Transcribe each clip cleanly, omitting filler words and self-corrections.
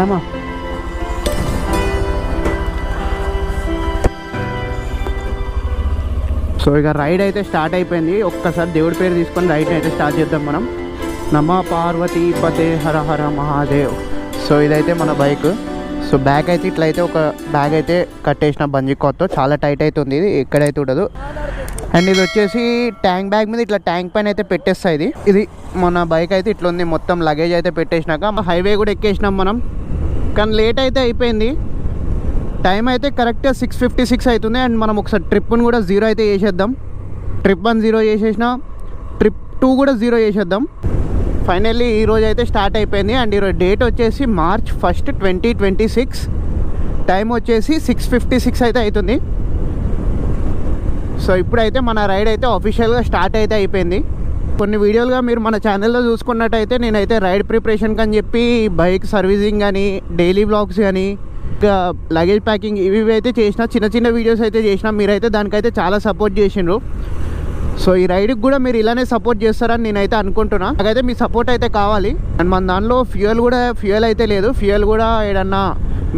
అమ్మా సో ఇక రైడ్ అయితే స్టార్ట్ అయిపోయింది. ఒక్కసారి దేవుడి పేరు తీసుకొని రైడ్ అయితే స్టార్ట్ చేద్దాం మనం. నమ పార్వతీ పతే హర హర మహాదేవ్. సో ఇదైతే మన బైక్. సో బ్యాగ్ అయితే ఇట్లయితే ఒక బ్యాగ్ అయితే కట్టేసిన బంజీ క్లాత్తో, చాలా టైట్ అవుతుంది ఇది, ఎక్కడైతే ఉండదు. అండ్ ఇది వచ్చేసి ట్యాంక్ బ్యాగ్ మీద ఇట్లా ట్యాంక్ పైన అయితే పెట్టేస్తాయి. ఇది మన బైక్ అయితే ఇట్లా ఉంది, మొత్తం లగేజ్ అయితే పెట్టేసినాక హైవే కూడా ఎక్కేసినాం మనం. కానీ లేట్ అయితే అయిపోయింది, టైం అయితే కరెక్ట్గా 6:56 అవుతుంది. అండ్ మనం ఒకసారి ట్రిప్ని కూడా 0 అయితే చేసేద్దాం. ట్రిప్ 1 0 చేసేసిన, ట్రిప్ 2 కూడా 0 చేసేద్దాం. ఫైనల్లీ ఈరోజు అయితే స్టార్ట్ అయిపోయింది. అండ్ ఈరోజు డేట్ వచ్చేసి March 1, 2026. టైం వచ్చేసి 6:56 అయితే అవుతుంది. సో ఇప్పుడైతే మన రైడ్ అయితే అఫీషియల్గా స్టార్ట్ అయితే అయిపోయింది. కొన్ని వీడియోలుగా మీరు మన ఛానల్లో చూసుకున్నట్టయితే నేనైతే రైడ్ ప్రిపరేషన్కి అని చెప్పి బైక్ సర్వీసింగ్ కానీ, డైలీ వ్లాగ్స్ కానీ, ఇంకా లగేజ్ ప్యాకింగ్ ఇవి అయితే చేసిన, చిన్న చిన్న వీడియోస్ అయితే చేసిన. మీరైతే దానికైతే చాలా సపోర్ట్ చేసిండ్రు. సో ఈ రైడ్కి కూడా మీరు ఇలానే సపోర్ట్ చేస్తారని నేనైతే అనుకుంటున్నా. నాకైతే మీ సపోర్ట్ అయితే కావాలి. అండ్ మన దానిలో ఫ్యూయల్ అయితే లేదు. ఫ్యూయల్ కూడా ఏదన్నా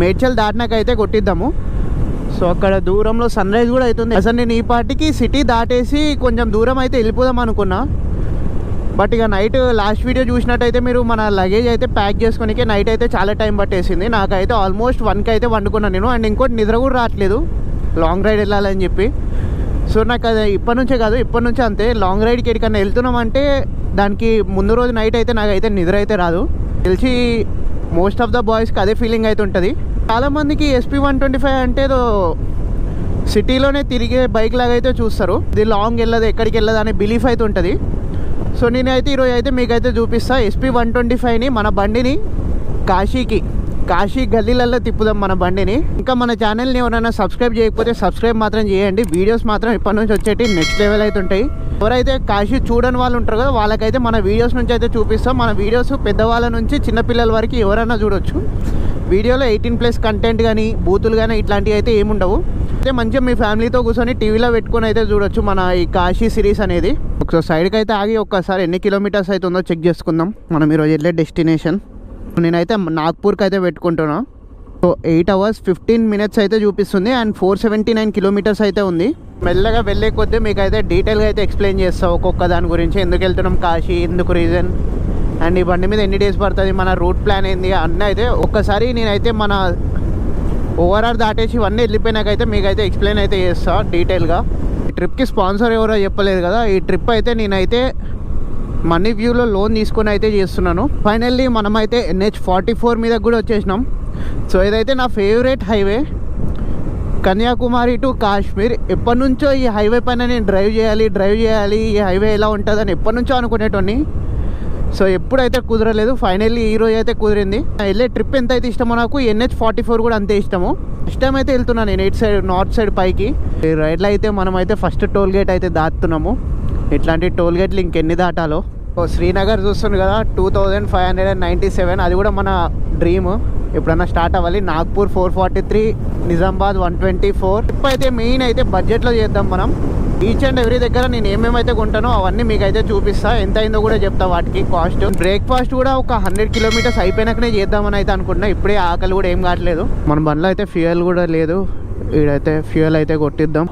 మేడ్చల్ దాటినాకైతే కొట్టిద్దాము. సో అక్కడ దూరంలో సన్ రైజ్ కూడా అవుతుంది. అసలు నేను ఈ పార్టీకి సిటీ దాటేసి కొంచెం దూరం అయితే వెళ్ళిపోదాం అనుకున్నా. బట్ ఇక నైట్ లాస్ట్ వీడియో చూసినట్టయితే మీరు మన లగేజ్ అయితే ప్యాక్ చేసుకునే నైట్ అయితే చాలా టైం పట్టేసింది. నాకైతే ఆల్మోస్ట్ 1కి అయితే వండుకున్నాను నేను. అండ్ ఇంకోటి నిద్ర కూడా రావట్లేదు లాంగ్ రైడ్ వెళ్ళాలని చెప్పి. సో నాకు అది ఇప్పటి నుంచే కాదు, ఇప్పటి నుంచే అంతే. లాంగ్ రైడ్కి ఎక్కడికన్నా వెళ్తున్నామంటే దానికి ముందు రోజు నైట్ అయితే నాకైతే నిద్ర అయితే రాదు. తెలిసి మోస్ట్ ఆఫ్ ద బాయ్స్కి అదే ఫీలింగ్ అయితే ఉంటుంది. చాలామందికి SP125 అంటే ఏదో సిటీలోనే తిరిగే బైక్ లాగా అయితే చూస్తారు. ఇది లాంగ్ వెళ్ళదు, ఎక్కడికి వెళ్ళదు అనే బిలీఫ్ అయితే ఉంటుంది. సో నేనైతే ఈరోజు అయితే మీకైతే చూపిస్తా SP125ని, మన బండిని కాశీ గల్లీలలో తిప్పుదాం మన బండిని. ఇంకా మన ఛానల్ని ఎవరైనా సబ్స్క్రైబ్ చేయకపోతే సబ్స్క్రైబ్ మాత్రం చేయండి. వీడియోస్ మాత్రం ఇప్పటి నుంచి వచ్చేటి నెక్స్ట్ లెవెల్ అయితే ఉంటాయి. ఎవరైతే కాశీ చూడని వాళ్ళు ఉంటారు కదా, వాళ్ళకైతే మన వీడియోస్ నుంచి అయితే చూపిస్తాం. మన వీడియోస్ పెద్దవాళ్ళ నుంచి చిన్నపిల్లల వరకు ఎవరైనా చూడొచ్చు. వీడియోలో 18+ కంటెంట్ కానీ, బూతులు కానీ ఇట్లాంటివి అయితే ఏముండవు. అయితే మంచిగా మీ ఫ్యామిలీతో కూర్చొని టీవీలో పెట్టుకొని అయితే చూడొచ్చు మన ఈ కాశీ సిరీస్ అనేది. ఒకసారి సైడ్కి అయితే ఆగి ఒక్కసారి ఎన్ని కిలోమీటర్స్ అయితే ఉందో చెక్ చేసుకుందాం. మనం ఈరోజు వెళ్ళే డెస్టినేషన్ నేనైతే నాగ్పూర్కి అయితే పెట్టుకుంటున్నా. సో 8 hours 15 minutes అయితే చూపిస్తుంది. అండ్ 479 kilometers అయితే ఉంది. మెల్లగా వెళ్ళే కొద్దీ మీకు అయితే డీటెయిల్గా అయితే ఎక్స్ప్లెయిన్ చేస్తాను ఒక్కొక్క దాని గురించి. ఎందుకు వెళ్తున్నాం కాశీ, ఎందుకు రీజన్, అండ్ ఈ బండి మీద ఎన్ని డేస్ పడుతుంది, మన రూట్ ప్లాన్ ఏంది అన్నీ అయితే ఒక్కసారి నేనైతే మన ఓవరాల్ దాటేసి ఇవన్నీ వెళ్ళిపోయినాకైతే మీకైతే ఎక్స్ప్లెయిన్ అయితే చేస్తాను డీటెయిల్గా. ఈ ట్రిప్కి స్పాన్సర్ ఎవరో చెప్పలేదు కదా. ఈ ట్రిప్ అయితే నేనైతే మనీ వ్యూలో లోన్ తీసుకొని అయితే చేస్తున్నాను. ఫైనల్లీ మనమైతే NH44 మీద కూడా వచ్చేసినాం. సో ఇదైతే నా favourite highway, Kanyakumari to Kashmir. ఎప్పటి నుంచో ఈ హైవే పైన నేను డ్రైవ్ చేయాలి, ఈ హైవే ఎలా ఉంటుందని ఎప్పటి నుంచో అనుకునేటోని. సో ఎప్పుడైతే కుదరలేదు, ఫైనల్లీ ఈరోజు అయితే కుదిరింది. వెళ్ళే ట్రిప్ ఎంత అయితే ఇష్టమో నాకు NH44 కూడా అంతే ఇష్టము. ఫస్ట్ టైం అయితే వెళ్తున్నాను నేను ఇటు సైడ్, నార్త్ సైడ్ పైకి. ఈ రైడ్లో అయితే మనమైతే ఫస్ట్ టోల్ గేట్ అయితే దాటుతున్నాము. ఇట్లాంటి టోల్ గేట్లు ఇంకెన్ని దాటాలో. శ్రీనగర్ చూస్తుంది కదా, 2597, అది కూడా మన డ్రీమ్, ఎప్పుడన్నా స్టార్ట్ అవ్వాలి. నాగ్పూర్ 443, నిజామాబాద్ 124. ట్రిప్ అయితే మెయిన్ అయితే బడ్జెట్లో చేద్దాం మనం. ఈచ్ అండ్ ఎవ్రీ దగ్గర నేను ఏమేమైతే కొంటానో అవన్నీ మీకు అయితే చూపిస్తా, ఎంత అయిందో కూడా చెప్తా వాటికి కాస్ట్. బ్రేక్ఫాస్ట్ కూడా ఒక 100 kilometers అయిపోయినాకనే చేద్దామని అయితే అనుకుంటున్నా. ఇప్పుడే ఆకలి కూడా ఏం కావట్లేదు. మన బండ్లో అయితే ఫ్యూయల్ కూడా లేదు. ఈడైతే ఫ్యూయల్ అయితే కొట్టిద్దాం.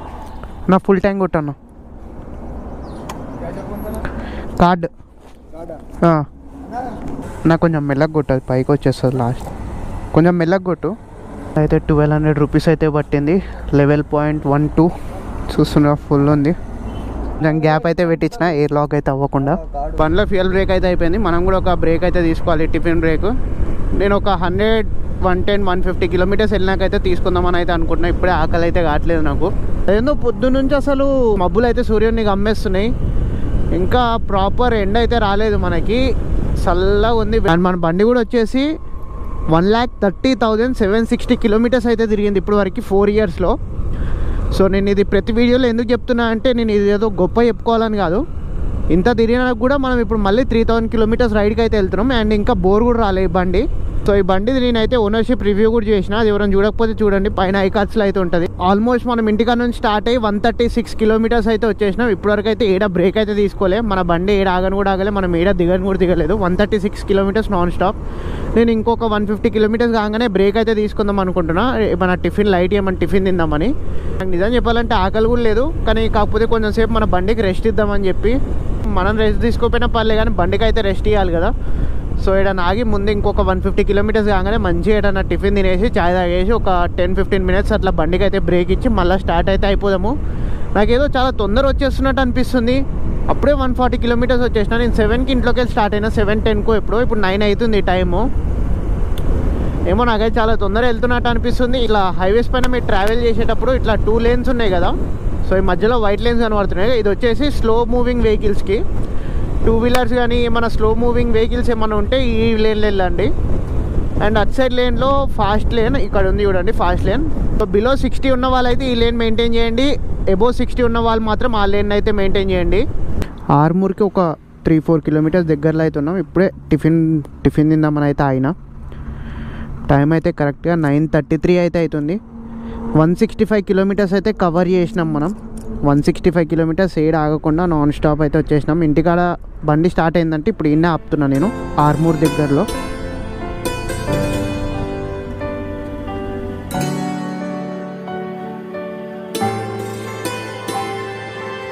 నా ఫుల్ ట్యాంక్ కొట్టాను. కార్డ్ నాకు కొంచెం మెల్లగా కొట్టదు, పైకి వచ్చేస్తుంది లాస్ట్. కొంచెం మెల్లగా కొట్టు. అయితే 1200 rupees అయితే పట్టింది. 11.12 చూస్తున్నా, ఫుల్ ఉంది. దాని గ్యాప్ అయితే పెట్టించిన, ఎయిర్ లాక్ అయితే అవ్వకుండా. బండ్లో ఫ్యూయల్ బ్రేక్ అయితే అయిపోయింది. మనం కూడా ఒక బ్రేక్ అయితే తీసుకోవాలి, టిఫిన్ బ్రేక్. నేను ఒక 100, 110, 150 kilometers వెళ్ళినాకైతే తీసుకుందామని అయితే అనుకుంటున్నా. ఇప్పుడే ఆకలి అయితే కావట్లేదు నాకు. ఏదో పొద్దు నుంచి అసలు మబ్బులు అయితే సూర్యుడిని గమ్మేస్తున్నాయి. ఇంకా ప్రాపర్ ఎండ్ అయితే రాలేదు మనకి, చల్లగా ఉంది. అండ్ మన బండి కూడా వచ్చేసి 1,30,760 kilometers అయితే తిరిగింది ఇప్పుడు వరకు 4 yearsలో. సో నేను ఇది ప్రతి వీడియోలో ఎందుకు చెప్తున్నా అంటే, నేను ఇది ఏదో గొప్ప చెప్పుకోవాలని కాదు. ఇంత తిరిగినా కూడా మనం ఇప్పుడు మళ్ళీ 3,000 kilometers రైడ్కి అయితే వెళ్తున్నాం. అండ్ ఇంకా బోర్ కూడా రాలేదు బండి. సో ఈ బండి నేనైతే ఓనర్షిప్ రివ్యూ కూడా చేసిన, అది ఎవరైనా చూడకపోతే చూడండి, పైన ఐకార్డ్స్లో అయితే ఉంటుంది. ఆల్మోస్ట్ మనం ఇంటికా నుంచి స్టార్ట్ అయ్యి 136 కిలోమీటర్స్ అయితే వచ్చేసినాం. ఇప్పటివరకు అయితే ఏడా బ్రేక్ అయితే తీసుకోలే, మన బండి ఏడ ఆగను కూడా ఆగలే, మనం ఏడా దిగను కూడా దిగలేదు. 136 కిలోమీటర్స్ నాన్ స్టాప్. నేను ఇంకొక 150 కిలోమీటర్స్ కాగానే బ్రేక్ అయితే తీసుకుందాం అనుకుంటున్నా, మన టిఫిన్ లైట్ ఏమన్నా టిఫిన్ తిందామని. నాకు నిజం చెప్పాలంటే ఆకలి కూడా లేదు, కానీ కాకపోతే కొంచెం సేపు మన బండికి రెస్ట్ ఇద్దామని చెప్పి. మనం రెస్ట్ తీసుకోపోయినా పర్లే కానీ బండికి అయితే రెస్ట్ ఇవ్వాలి కదా. సో ఏడన్నా ఆగి ముందు ఇంకొక 150 కిలోమీటర్స్ కాగానే మంచిగా ఏదన్నా టిఫిన్ తినేసి చాయ్ తాగేసి ఒక 10-15 మినిట్స్ అట్లా బండికి అయితే బ్రేక్ ఇచ్చి మళ్ళీ స్టార్ట్ అయితే అయిపోదాము. నాకేదో చాలా తొందర వచ్చేస్తున్నట్టు అనిపిస్తుంది. అప్పుడే 140 కిలోమీటర్స్ వచ్చేసిన. నేను 7కి ఇంట్లోకి వెళ్ళి స్టార్ట్ అయినా, 7:10కో ఎప్పుడో, ఇప్పుడు 9 అవుతుంది టైము. ఏమో నాకైతే చాలా తొందర వెళ్తున్నట్టు అనిపిస్తుంది. ఇట్లా హైవేస్ పైన మీరు ట్రావెల్ చేసేటప్పుడు ఇట్లా 2 లేన్స్ ఉన్నాయి కదా, సో ఈ మధ్యలో వైట్ లేన్స్ కనబడుతున్నాయి. ఇది వచ్చేసి స్లో మూవింగ్ వెహికల్స్కి, 2 వీలర్స్ కానీ ఏమైనా స్లో మూవింగ్ వెహికల్స్ ఏమైనా ఉంటే ఈ లేన్లో వెళ్ళండి. అండ్ అట్ సైడ్ లేన్లో ఫాస్ట్ లేన్ ఇక్కడ ఉంది చూడండి, ఫాస్ట్ లేన్. సో బిలో 60 ఉన్న వాళ్ళైతే ఈ లేన్ మెయింటైన్ చేయండి, అబోవ్ 60 ఉన్న వాళ్ళు మాత్రం ఆ లేన్ అయితే మెయింటైన్ చేయండి. ఆర్మూర్కి ఒక 3-4 కిలోమీటర్స్ దగ్గరలో అయితే ఉన్నాం. ఇప్పుడే టిఫిన్ తిందామని అయితే ఆయన టైం అయితే కరెక్ట్గా 9:33 అయితే అవుతుంది. 165 కిలోమీటర్స్ అయితే కవర్ చేసినాం మనం. 165 కిలోమీటర్స్ ఏడ ఆగకుండా నాన్ స్టాప్ అయితే వచ్చేసినాం. ఇంటికాడ బండి స్టార్ట్ అయిందంటే ఇప్పుడు ఇన్నే ఆపుతున్నా నేను, ఆర్మూర్ దగ్గరలో.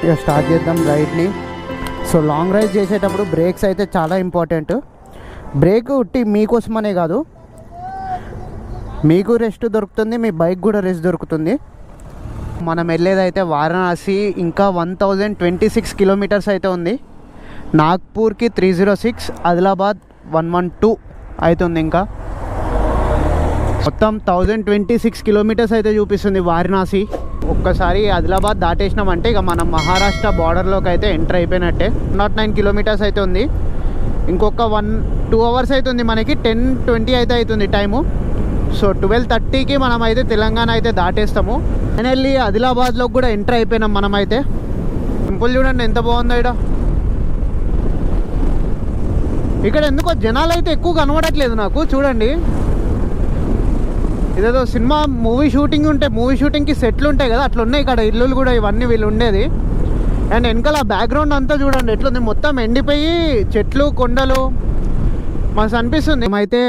ఇక స్టార్ట్ చేద్దాం రైడ్ని. సో లాంగ్ రైడ్ చేసేటప్పుడు బ్రేక్స్ అయితే చాలా ఇంపార్టెంట్. బ్రేక్ ఉట్టి మీకోసమనే కాదు, మీకు రెస్ట్ దొరుకుతుంది, మీ బైక్ కూడా రెస్ట్ దొరుకుతుంది. మనం వెళ్ళేదైతే వారణాసి, ఇంకా 1026 కిలోమీటర్స్ అయితే ఉంది. నాగ్పూర్కి 306, ఆదిలాబాద్ 112 అవుతుంది. ఇంకా మొత్తం 1026 కిలోమీటర్స్ అయితే చూపిస్తుంది వారణాసి. ఒక్కసారి ఆదిలాబాద్ దాటేసినామంటే ఇక మనం మహారాష్ట్ర బార్డర్లోకి అయితే ఎంటర్ అయిపోయినట్టే. 109 కిలోమీటర్స్ అయితే ఉంది. ఇంకొక 1-2 అవర్స్ అవుతుంది మనకి, 10:20 అయితే అవుతుంది టైము. సో 12:30కి మనం అయితే తెలంగాణ అయితే దాటేస్తాము. ఫైనల్లీ ఆదిలాబాద్లోకి కూడా ఎంటర్ అయిపోయినాం మనమైతే. టెంపుల్ చూడండి ఎంత బాగుందో. ఇక్కడ ఎందుకో జనాలు అయితే ఎక్కువ కనబడట్లేదు నాకు, చూడండి. ఇదేదో సినిమా మూవీ షూటింగ్ ఉంటే మూవీ షూటింగ్కి సెట్లు ఉంటాయి కదా, అట్లా ఉన్నాయి ఇక్కడ ఇల్లులు కూడా, ఇవన్నీ వీళ్ళు ఉండేది. అండ్ వెనకాల బ్యాక్గ్రౌండ్ అంతా చూడండి ఎట్లుంది, మొత్తం ఎండిపోయి చెట్లు కొండలు మనకు అనిపిస్తుంది. మేమైతే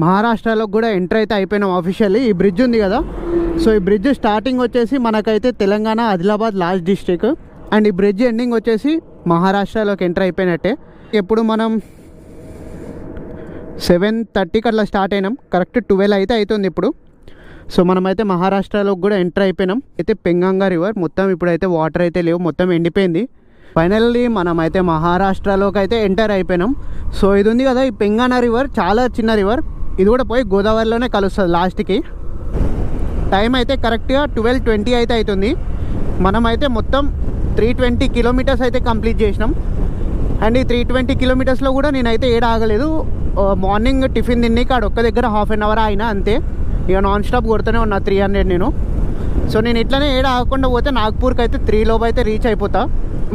మహారాష్ట్రలో కూడా ఎంటర్ అయితే అయిపోయినాం ఆఫీషియల్లీ. ఈ బ్రిడ్జ్ ఉంది కదా, సో ఈ బ్రిడ్జ్ స్టార్టింగ్ వచ్చేసి మనకైతే Telangana Adilabad last district, and ఈ బ్రిడ్జ్ ఎండింగ్ వచ్చేసి మహారాష్ట్రలోకి ఎంటర్ అయిపోయినట్టే. ఎప్పుడు మనం 7:30కి అట్లా స్టార్ట్ అయినాం, కరెక్ట్ 12 అయితే అవుతుంది ఇప్పుడు. సో మనమైతే మహారాష్ట్రలోకి కూడా ఎంటర్ అయిపోయినాం. అయితే పెంగంగా రివర్ మొత్తం ఇప్పుడైతే వాటర్ అయితే లేవు, మొత్తం ఎండిపోయింది. ఫైనల్లీ మనమైతే మహారాష్ట్రలోకి అయితే ఎంటర్ అయిపోయినాం. సో ఇది ఉంది కదా, ఈ పెంగానా రివర్ చాలా చిన్న రివర్, ఇది కూడా పోయి గోదావరిలోనే కలుస్తుంది లాస్ట్కి. టైం అయితే కరెక్ట్గా 12:20 అయితే అవుతుంది. మనమైతే మొత్తం 320 కిలోమీటర్స్ అయితే కంప్లీట్ చేసినాం. అండ్ ఈ 320 కిలోమీటర్స్లో కూడా నేనైతే ఏడ ఆగలేదు. మార్నింగ్ టిఫిన్ తిని కాడ ఒక్క దగ్గర హాఫ్ అన్ అవర్ అయినా అంతే. ఇక నాన్ స్టాప్ కొడుతూనే ఉన్నా 300 నేను. సో నేను ఇట్లనే ఏడ ఆగకుండా పోతే నాగ్పూర్కి అయితే 3 లోపు అయితే రీచ్ అయిపోతా.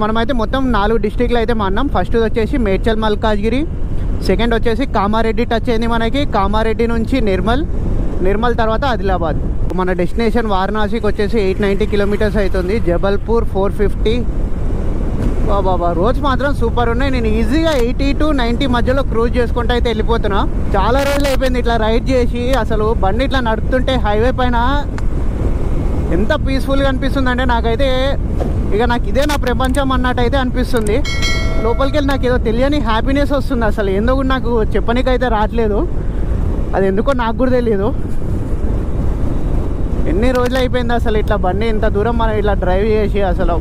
మనమైతే మొత్తం 4 డిస్ట్రిక్ట్లు అయితే మాన్నాం. ఫస్ట్ వచ్చేసి మేడ్చల్ మల్కాజ్గిరి, సెకండ్ వచ్చేసి కామారెడ్డి టచ్ అయింది మనకి, కామారెడ్డి నుంచి నిర్మల్ తర్వాత ఆదిలాబాద్. మన డెస్టినేషన్ వారణాసికి వచ్చేసి 890 కిలోమీటర్స్ అవుతుంది. జబల్పూర్ 450. బాబా రోడ్స్ మాత్రం సూపర్ ఉన్నాయి. నేను ఈజీగా 80-90 మధ్యలో క్రూజ్ చేసుకుంటూ అయితే వెళ్ళిపోతున్నా. చాలా రోజులు అయిపోయింది ఇట్లా రైడ్ చేసి. అసలు బండి ఇట్లా నడుపుతుంటే హైవే పైన ఎంత పీస్ఫుల్గా అనిపిస్తుంది అంటే నాకైతే ఇక నాకు ఇదే నా ప్రపంచం అన్నట్టు అయితే అనిపిస్తుంది. లోపలికి వెళ్ళి నాకు ఏదో తెలియని హ్యాపీనెస్ వస్తుంది. అసలు ఎందుకు నాకు చెప్పనీకైతే రావట్లేదు, అది ఎందుకో నాకు కూడా తెలియదు. ఎన్ని రోజులు అయిపోయింది అసలు ఇట్లా బండి ఇంత దూరం మనం ఇట్లా డ్రైవ్ చేసి. అసలు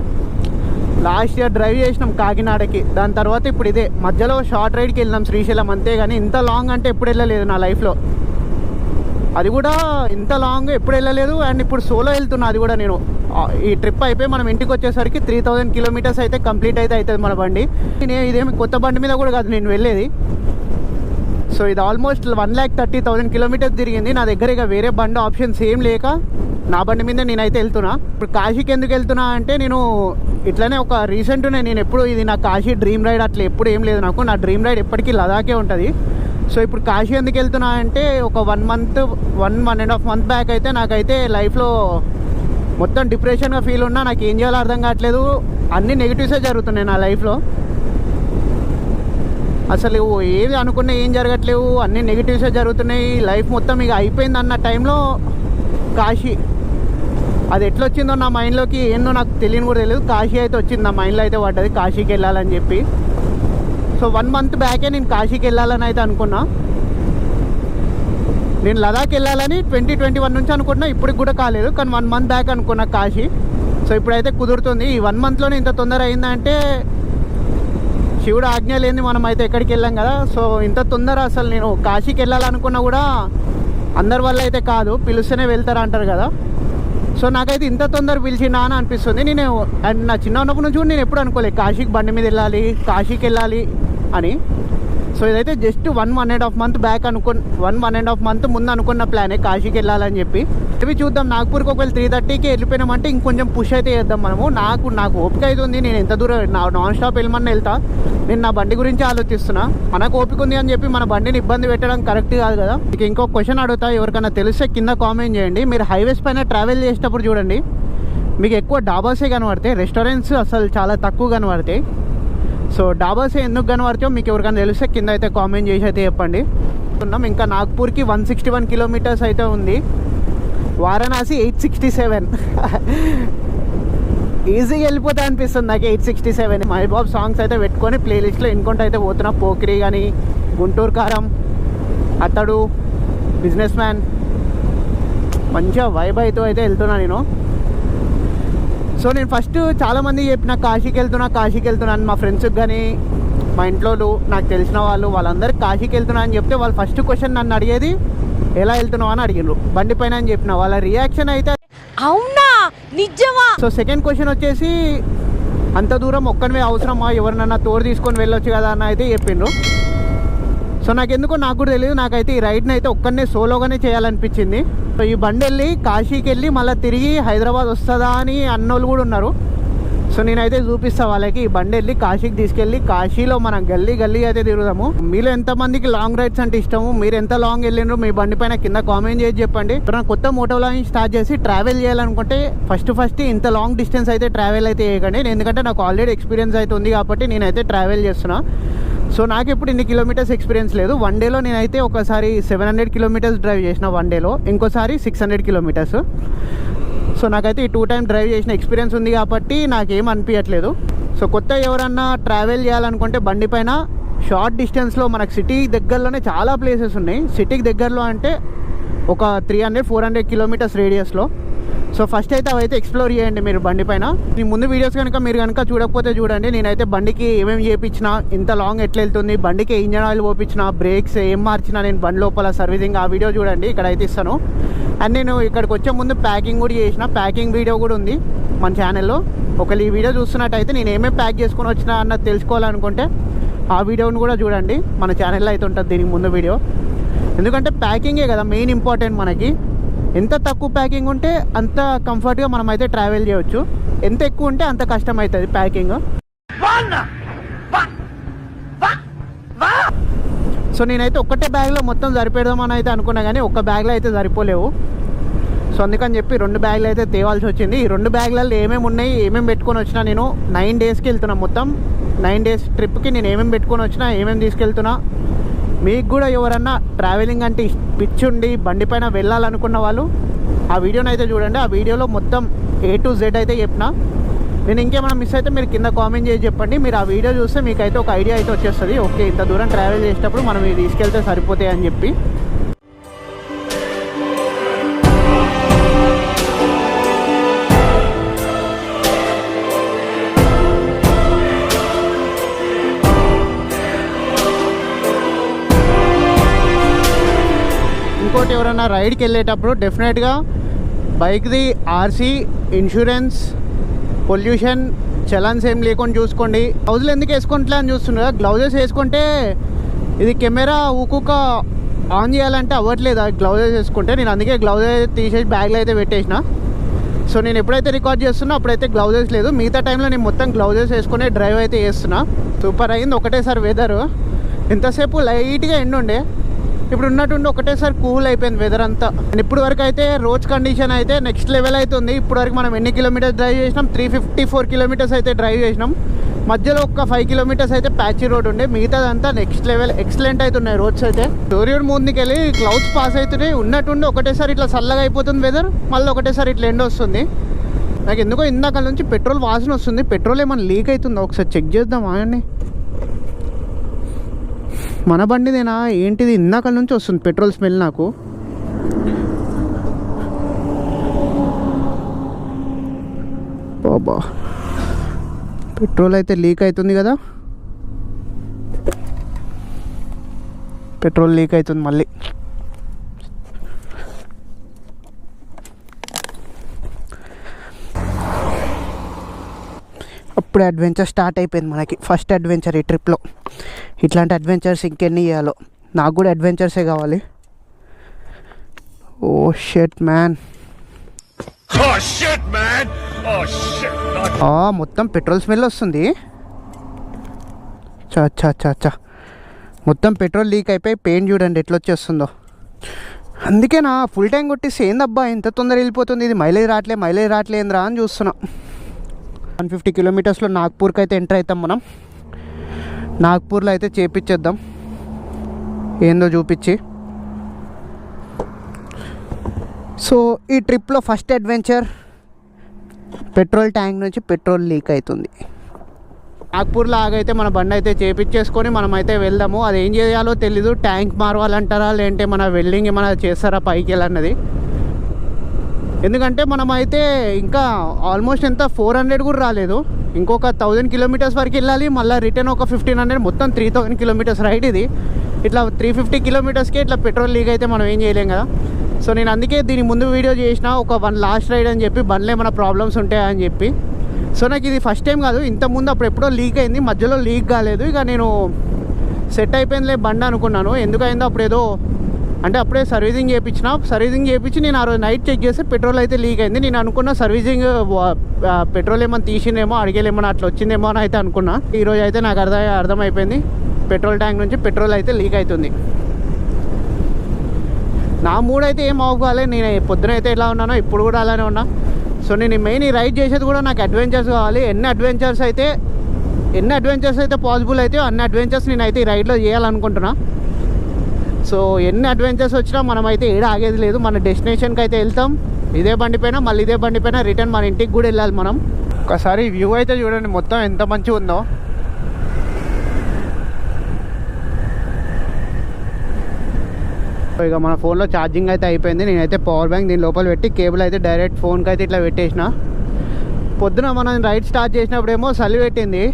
లాస్ట్ ఇయర్ డ్రైవ్ చేసినాం కాకినాడకి, దాని తర్వాత ఇప్పుడు ఇదే మధ్యలో షార్ట్ రైడ్కి వెళ్ళినాం శ్రీశైలం, అంతేగాని ఇంత లాంగ్ అంటే ఎప్పుడు వెళ్ళలేదు నా లైఫ్లో. అది కూడా ఇంత లాంగ్ ఎప్పుడు వెళ్ళలేదు. అండ్ ఇప్పుడు సోలో వెళ్తున్నా, అది కూడా నేను. ఈ ట్రిప్ అయిపోయి మనం ఇంటికి వచ్చేసరికి 3000 కిలోమీటర్స్ అయితే కంప్లీట్ అయితే అవుతుంది మన బండి. నేను ఇదేమి కొత్త బండి మీద కూడా కాదు నేను వెళ్ళేది. సో ఇది ఆల్మోస్ట్ 1,30,000 కిలోమీటర్స్ తిరిగింది. నా దగ్గర ఇక వేరే బండి ఆప్షన్స్ ఏం లేక నా బండి మీద నేనైతే వెళ్తున్నా. ఇప్పుడు కాశీకి ఎందుకు వెళ్తున్నా అంటే నేను ఇట్లనే ఒక రీసెంట్గా నేను ఎప్పుడు ఇది నా కాశీ డ్రీమ్ రైడ్ అట్లా ఎప్పుడు ఏం లేదు నాకు. నా డ్రీమ్ రైడ్ ఎప్పటికీ లదాఖే ఉంటుంది. సో ఇప్పుడు కాశీ ఎందుకు వెళ్తున్నా అంటే ఒక 1.5 మంత్ బ్యాక్ అయితే నాకైతే లైఫ్లో మొత్తం డిప్రెషన్గా ఫీల్ ఉన్నా, నాకు ఏం చేయాలో అర్థం కావట్లేదు. అన్ని నెగిటివ్సే జరుగుతున్నాయి నా లైఫ్లో. అసలు ఏది అనుకున్నా ఏం జరగట్లేవు, అన్ని నెగిటివ్సే జరుగుతున్నాయి. లైఫ్ మొత్తం ఇక అయిపోయింది అన్న టైంలో కాశీ, అది ఎట్లా వచ్చిందో నా మైండ్లోకి ఏందో నాకు తెలియని కూడా తెలియదు. కాశీ అయితే వచ్చింది నా మైండ్లో, అయితే పడ్డది కాశీకి వెళ్ళాలని చెప్పి. సో 1 మంత్ బ్యాకే నేను కాశీకి వెళ్ళాలని అయితే అనుకున్నా. నేను లదాఖ్ వెళ్ళాలని 2021 నుంచి అనుకున్నా, ఇప్పటికి కూడా కాలేదు. కానీ 1 మంత్ బ్యాక్ అనుకున్నా కాశీ. సో ఇప్పుడైతే కుదురుతుంది. ఈ 1 మంత్లోనే ఇంత తొందర అయిందంటే శివుడు ఆజ్ఞ లేని మనం అయితే ఎక్కడికి వెళ్ళాం కదా. సో ఇంత తొందర అసలు నేను కాశీకి వెళ్ళాలనుకున్నా కూడా అందరి వల్ల అయితే కాదు, పిలుస్తేనే వెళ్తారా అంటారు కదా. సో నాకైతే ఇంత తొందర పిలిచిందా అని అనిపిస్తుంది. నేను అండ్ నా చిన్న ఉన్నప్పటి నుంచి కూడా నేను ఎప్పుడు అనుకోలేదు కాశీకి బండి మీద వెళ్ళాలి, కాశీకి వెళ్ళాలి అని. సో ఇదైతే జస్ట్ 1.5 మంత్ బ్యాక్ 1.5 మంత్ ముందు అనుకున్న ప్లానే కాశీకి వెళ్ళాలని చెప్పి. ఇవి చూద్దాం, నాగ్పూర్కి ఒకవేళ 3:30కి వెళ్ళిపోయినామంటే ఇంకొంచెం పుష్ అయితే చేద్దాం మనము. నాకు ఓపిక అయితే ఉంది, నేను ఎంత దూరం నాన్ స్టాప్ వెళ్ళమని వెళ్తా. నేను నా బండి గురించి ఆలోచిస్తున్నా. మనకు ఓపిక ఉంది అని చెప్పి మన బండిని ఇబ్బంది పెట్టడం కరెక్ట్ కాదు కదా. మీకు ఇంకో క్వశ్చన్ అడుగుతా, ఎవరికైనా తెలిస్తే కింద కామెంట్ చేయండి. మీరు హైవేస్ పైన ట్రావెల్ చేసేటప్పుడు చూడండి, మీకు ఎక్కువ డాబాసే కనబడతాయి, రెస్టారెంట్స్ అసలు చాలా తక్కువ కనబడతాయి. సో డాబాసే ఎందుకు కనబడతాయో మీకు ఎవరికైనా తెలిస్తే కింద అయితే కామెంట్ చేసి అయితే చెప్పండి. ఇంకా నాగ్పూర్కి 161 కిలోమీటర్స్ అయితే ఉంది. వారణాసి 867. ఈజీగా వెళ్ళిపోతా అనిపిస్తుంది నాకు 867. మహబాబ్ సాంగ్స్ అయితే పెట్టుకొని ప్లేలిస్ట్లో వినుకుంటూ అయితే పోతున్నా. పోకిరి కానీ, గుంటూరు కారం, అతడు, బిజినెస్ మ్యాన్, మంచిగా వైబ్ అయితే వెళ్తున్నా నేను. సో నేను ఫస్ట్ చాలామంది చెప్పిన కాశీకి వెళ్తున్నా అని మా ఫ్రెండ్స్కి కానీ మా ఇంట్లో నాకు తెలిసిన వాళ్ళందరికీ కాశీకి వెళ్తున్నా అని చెప్తే వాళ్ళు ఫస్ట్ క్వశ్చన్ నన్ను అడిగేది ఎలా వెళ్తున్నావు అని అడిగినారు, బండి పైన అని చెప్పిన. వాళ్ళ రియాక్షన్ అయితే అవునా నిజమా. సో సెకండ్ క్వశ్చన్ వచ్చేసి అంత దూరం ఒక్కనివే అవసరమా, ఎవరినన్నా తోడు తీసుకొని వెళ్ళొచ్చు కదా అని అయితే చెప్పిండ్రు. సో నాకు కూడా తెలియదు, నాకైతే ఈ రైడ్ని అయితే ఒక్కనే సోలోగానే చేయాలనిపించింది. సో ఈ బండి వెళ్ళి కాశీకి వెళ్ళి మళ్ళీ తిరిగి హైదరాబాద్ వస్తుందా అని అన్నోళ్ళు కూడా ఉన్నారు. సో నేనైతే చూపిస్తా వాళ్ళకి, ఈ బండి వెళ్ళి కాశీకి తీసుకెళ్ళి కాశీలో మనం గల్లీ అయితే తిరుగుదాము. మీలో ఎంతమందికి లాంగ్ రైడ్స్ అంటే ఇష్టము, మీరు ఎంత లాంగ్ వెళ్ళినారు మీ బండి పైన కింద కామెంట్ చేసి చెప్పండి. కొత్త మోటో వ్లాగింగ్ స్టార్ట్ చేసి ట్రావెల్ చేయాలనుకుంటే ఫస్ట్ ఇంత లాంగ్ డిస్టెన్స్ అయితే ట్రావెల్ అయితే చేయకండి. ఎందుకంటే నాకు ఆల్రెడీ ఎక్స్పీరియన్స్ అయితే ఉంది కాబట్టి నేనైతే ట్రావెల్ చేస్తున్నా. సో నాకు ఇప్పుడు ఇన్ని కిలోమీటర్స్ ఎక్స్పీరియన్స్ లేదు. 1 డేలో నేనైతే ఒకసారి 700 కిలోమీటర్స్ డ్రైవ్ చేసిన 1 డేలో, ఇంకోసారి 600 కిలోమీటర్స్. సో నాకైతే ఈ 2 టైమ్ డ్రైవ్ చేసిన ఎక్స్పీరియన్స్ ఉంది కాబట్టి నాకేం అనిపించట్లేదు. సో కొత్త ఎవరన్నా ట్రావెల్ చేయాలనుకుంటే బండి పైన షార్ట్ డిస్టెన్స్లో మనకు సిటీ దగ్గరలోనే చాలా ప్లేసెస్ ఉన్నాయి. సిటీకి దగ్గరలో అంటే ఒక 300-400 కిలోమీటర్స్ రేడియస్లో. సో ఫస్ట్ అయితే అవైతే ఎక్స్ప్లోర్ చేయండి మీరు బండి పైన. ఈ ముందు వీడియోస్ మీరు కనుక చూడకపోతే చూడండి, నేనైతే బండికి ఏమేమి చేయించిన, ఇంత లాంగ్ ఎట్లా వెళ్తుంది, బండికి ఇంజన్ ఆయిల్ పోపించిన, బ్రేక్స్ ఏం మార్చినా నేను బండి లోపల సర్వీసింగ్, ఆ వీడియో చూడండి, ఇక్కడైతే ఇస్తాను. అండ్ నేను ఇక్కడికి వచ్చే ముందు ప్యాకింగ్ కూడా చేసిన, ప్యాకింగ్ వీడియో కూడా ఉంది మన ఛానల్లో. ఒకవేళ ఈ వీడియో చూస్తున్నట్టయితే నేను ఏమేమి ప్యాక్ చేసుకొని వచ్చినా అన్నది తెలుసుకోవాలనుకుంటే ఆ వీడియోని కూడా చూడండి, మన ఛానల్లో అయితే ఉంటుంది దీనికి ముందు వీడియో. ఎందుకంటే ప్యాకింగే కదా మెయిన్ ఇంపార్టెంట్ మనకి. ఎంత తక్కువ ప్యాకింగ్ ఉంటే అంత కంఫర్ట్గా మనం అయితే ట్రావెల్ చేయవచ్చు, ఎంత ఎక్కువ ఉంటే అంత కష్టం అవుతుంది ప్యాకింగ్. సో నేనైతే ఒక్కటే బ్యాగ్లో మొత్తం సరిపెడదామని అయితే అనుకున్నా, కానీ ఒక్క బ్యాగ్లో అయితే సరిపోలేవు. సో అందుకని చెప్పి 2 బ్యాగ్లు అయితే తేవాల్సి వచ్చింది. ఈ 2 బ్యాగ్లలో ఏమేమి ఉన్నాయి, ఏమేమి పెట్టుకొని వచ్చినా, నేను 9 డేస్కి వెళ్తున్నా. మొత్తం 9 డేస్ ట్రిప్కి నేను ఏమేమి పెట్టుకొని వచ్చినా, ఏమేమి తీసుకెళ్తున్నా. మీకు కూడా ఎవరన్నా ట్రావెలింగ్ అంటే పిచ్చి ఉండి బండి పైన వెళ్ళాలనుకున్న వాళ్ళు ఆ వీడియోని అయితే చూడండి. ఆ వీడియోలో మొత్తం A to Z అయితే చెప్పిన. నేను ఇంకేమైనా మిస్ అయితే మీరు కింద కామెంట్ చేసి చెప్పండి. మీరు ఆ వీడియో చూస్తే మీకైతే ఒక ఐడియా అయితే వచ్చేస్తుంది, ఓకే ఇంత దూరం ట్రావెల్ చేసేటప్పుడు మనం ఇది తీసుకెళ్తే సరిపోతాయి అని చెప్పి. ఇంకోటి, ఎవరైనా రైడ్కి వెళ్ళేటప్పుడు డెఫినెట్గా బైక్ది ఆర్సీ, ఇన్సూరెన్స్, పొల్యూషన్, చలాన్స్ ఏం లేకుండా చూసుకోండి. గ్లౌజులు ఎందుకు వేసుకుంటలే అని చూస్తున్నారు. గ్లౌజెస్ వేసుకుంటే ఇది కెమెరా ఊకుక ఆన్ చేయాలంటే అవ్వట్లేదు అది గ్లౌజెస్ వేసుకుంటే. నేను అందుకే గ్లౌజెస్ తీసేసి బ్యాగ్లో అయితే పెట్టేసిన. సో నేను ఎప్పుడైతే రికార్డ్ చేస్తున్నా అప్పుడైతే గ్లౌజెస్ లేదు, మిగతా టైంలో నేను మొత్తం గ్లౌజెస్ వేసుకునే డ్రైవ్ అయితే చేస్తున్నా. సూపర్ అయింది ఒకటేసారి వెదరు. ఎంతసేపు లైట్గా ఎండ ఉండే, ఇప్పుడు ఉన్నట్టుండి ఒకటేసారి కూల్ అయిపోయింది వెదర్ అంతా. ఇప్పుడు వరకు అయితే రోడ్స్ కండిషన్ అయితే నెక్స్ట్ లెవెల్ అవుతుంది. ఇప్పుడు వరకు మనం ఎన్ని కిలోమీటర్స్ డ్రైవ్ చేసినాం, 354 కిలోమీటర్స్ అయితే డ్రైవ్ చేసినాం. మధ్యలో ఒక 5 కిలోమీటర్స్ అయితే ప్యాచీ రోడ్ ఉండే, మిగతాదంతా నెక్స్ట్ లెవెల్ ఎక్సలెంట్ అవుతున్నాయి రోడ్స్ అయితే. సూర్యుడు ముందుకు వెళ్ళి క్లౌడ్స్ పాస్ అవుతున్నాయి, ఉన్నట్టుండి ఒకటేసారి ఇట్లా చల్లగా అయిపోతుంది వెదర్, మళ్ళీ ఒకటేసారి ఇట్లా ఎండ వస్తుంది. నాకు ఎందుకో ఇందాక నుంచి పెట్రోల్ వాసన వస్తుంది. పెట్రోల్ ఏమైనా లీక్ అవుతుందో ఒకసారి చెక్ చేద్దాం ఆయన్ని. మన బండిదేనా ఏంటిది, ఇందాక నుంచి వస్తుంది పెట్రోల్ స్మెల్ నాకు. బాబా పెట్రోల్ అయితే లీక్ అవుతుంది కదా, పెట్రోల్ లీక్ అవుతుంది మళ్ళీ. అప్పుడు అడ్వెంచర్ స్టార్ట్ అయిపోయింది మనకి, ఫస్ట్ అడ్వెంచర్ ఈ ట్రిప్లో. ఇట్లాంటి అడ్వెంచర్స్ ఇంకెన్ని చేయాలో, నాకు కూడా అడ్వెంచర్సే కావాలి. ఓ షిట్ మ్యాన్, మొత్తం పెట్రోల్ స్మెల్ వస్తుంది. చా మొత్తం పెట్రోల్ లీక్ అయిపోయి పెయింట్ చూడండి ఎట్లా వచ్చేస్తుందో. అందుకేనా ఫుల్ ట్యాంక్ కొట్టేసి ఏందబ్బా ఇంత తొందర వెళ్ళిపోతుంది, ఇది మైలేజ్ రావట్లేదురా అని చూస్తున్నా. 150 కిలోమీటర్స్లో నాగ్పూర్కి అయితే ఎంటర్ అవుతాం మనం. నాగ్పూర్లో అయితే చేపించేద్దాం ఏందో చూపించి. సో ఈ ట్రిప్లో ఫస్ట్ అడ్వెంచర్, పెట్రోల్ ట్యాంక్ నుంచి పెట్రోల్ లీక్ అవుతుంది. నాగ్పూర్లో ఆగైతే మన బండి అయితే చేపించేసుకొని మనం అయితే వెళ్దాము. అది ఏం చేయాలో తెలీదు, ట్యాంక్ మారవాలంటారా లేదంటే మన వెల్డింగ్ ఏమైనా చేస్తారా పైకి వెళ్ళన్నది. ఎందుకంటే మనం అయితే ఇంకా ఆల్మోస్ట్ ఎంత 400 కూడా రాలేదు, ఇంకొక 1000 కిలోమీటర్స్ వరకు వెళ్ళాలి, మళ్ళీ రిటర్న్ ఒక 1500, మొత్తం 3000 కిలోమీటర్స్ రైడ్ ఇది. ఇట్లా 350 కిలోమీటర్స్కి ఇట్లా పెట్రోల్ లీక్ అయితే మనం ఏం చేయలేం కదా. సో నేను అందుకే దీని ముందు వీడియో చేసిన, ఒక 1 లాస్ట్ రైడ్ అని చెప్పి, బండ్లో ఏమైనా ప్రాబ్లమ్స్ ఉంటాయని చెప్పి. సో నాకు ఇది ఫస్ట్ టైం కాదు, ఇంతకుముందు అప్పుడు ఎప్పుడో లీక్ అయింది, మధ్యలో లీక్ కాలేదు. ఇక నేను సెట్ అయిపోయిందిలే బండి అనుకున్నాను. ఎందుకైందో అప్పుడు ఏదో అంటే అప్పుడే సర్వీసింగ్ చేయించి నేను ఆ రోజు నైట్ చెక్ చేస్తే పెట్రోల్ అయితే లీక్ అయింది. నేను అనుకున్న సర్వీసింగ్ పెట్రోల్ ఏమన్నా తీసిందేమో, అడిగేలేమో అట్లా వచ్చిందేమో అని అయితే అనుకున్నా. ఈరోజు అయితే నాకు అర్థమైపోయింది, పెట్రోల్ ట్యాంక్ నుంచి పెట్రోల్ అయితే లీక్ అవుతుంది. నా మూడ్ అయితే ఏం అవ్వగాలే, నేను పొద్దున అయితే ఎలా ఉన్నానో ఇప్పుడు కూడా అలానే ఉన్నా. సో నేను మెయిన్ ఈ రైడ్ చేసేది కూడా నాకు అడ్వెంచర్స్ కావాలి. ఎన్ని అడ్వెంచర్స్ అయితే పాసిబుల్ అయితే అన్ని అడ్వెంచర్స్ నేనైతే ఈ రైడ్లో చేయాలనుకుంటున్నా. సో ఎన్ని అడ్వెంచర్స్ వచ్చినా మనమైతే ఏడ ఆగేది లేదు, మన డెస్టినేషన్కి అయితే వెళ్తాం ఇదే బండి పైన. మళ్ళీ ఇదే బండి పైన రిటర్న్ మన ఇంటికి కూడా వెళ్ళాలి మనం. ఒకసారి వ్యూ అయితే చూడండి మొత్తం ఎంత మంచిగా ఉందో. ఇక మన ఫోన్లో ఛార్జింగ్ అయితే అయిపోయింది. నేనైతే పవర్ బ్యాంక్ దీని లోపల పెట్టి కేబుల్ అయితే డైరెక్ట్ ఫోన్కి అయితే ఇట్లా పెట్టేసిన. పొద్దున మనం రైడ్ స్టార్ట్ చేసినప్పుడేమో చలి పెట్టింది,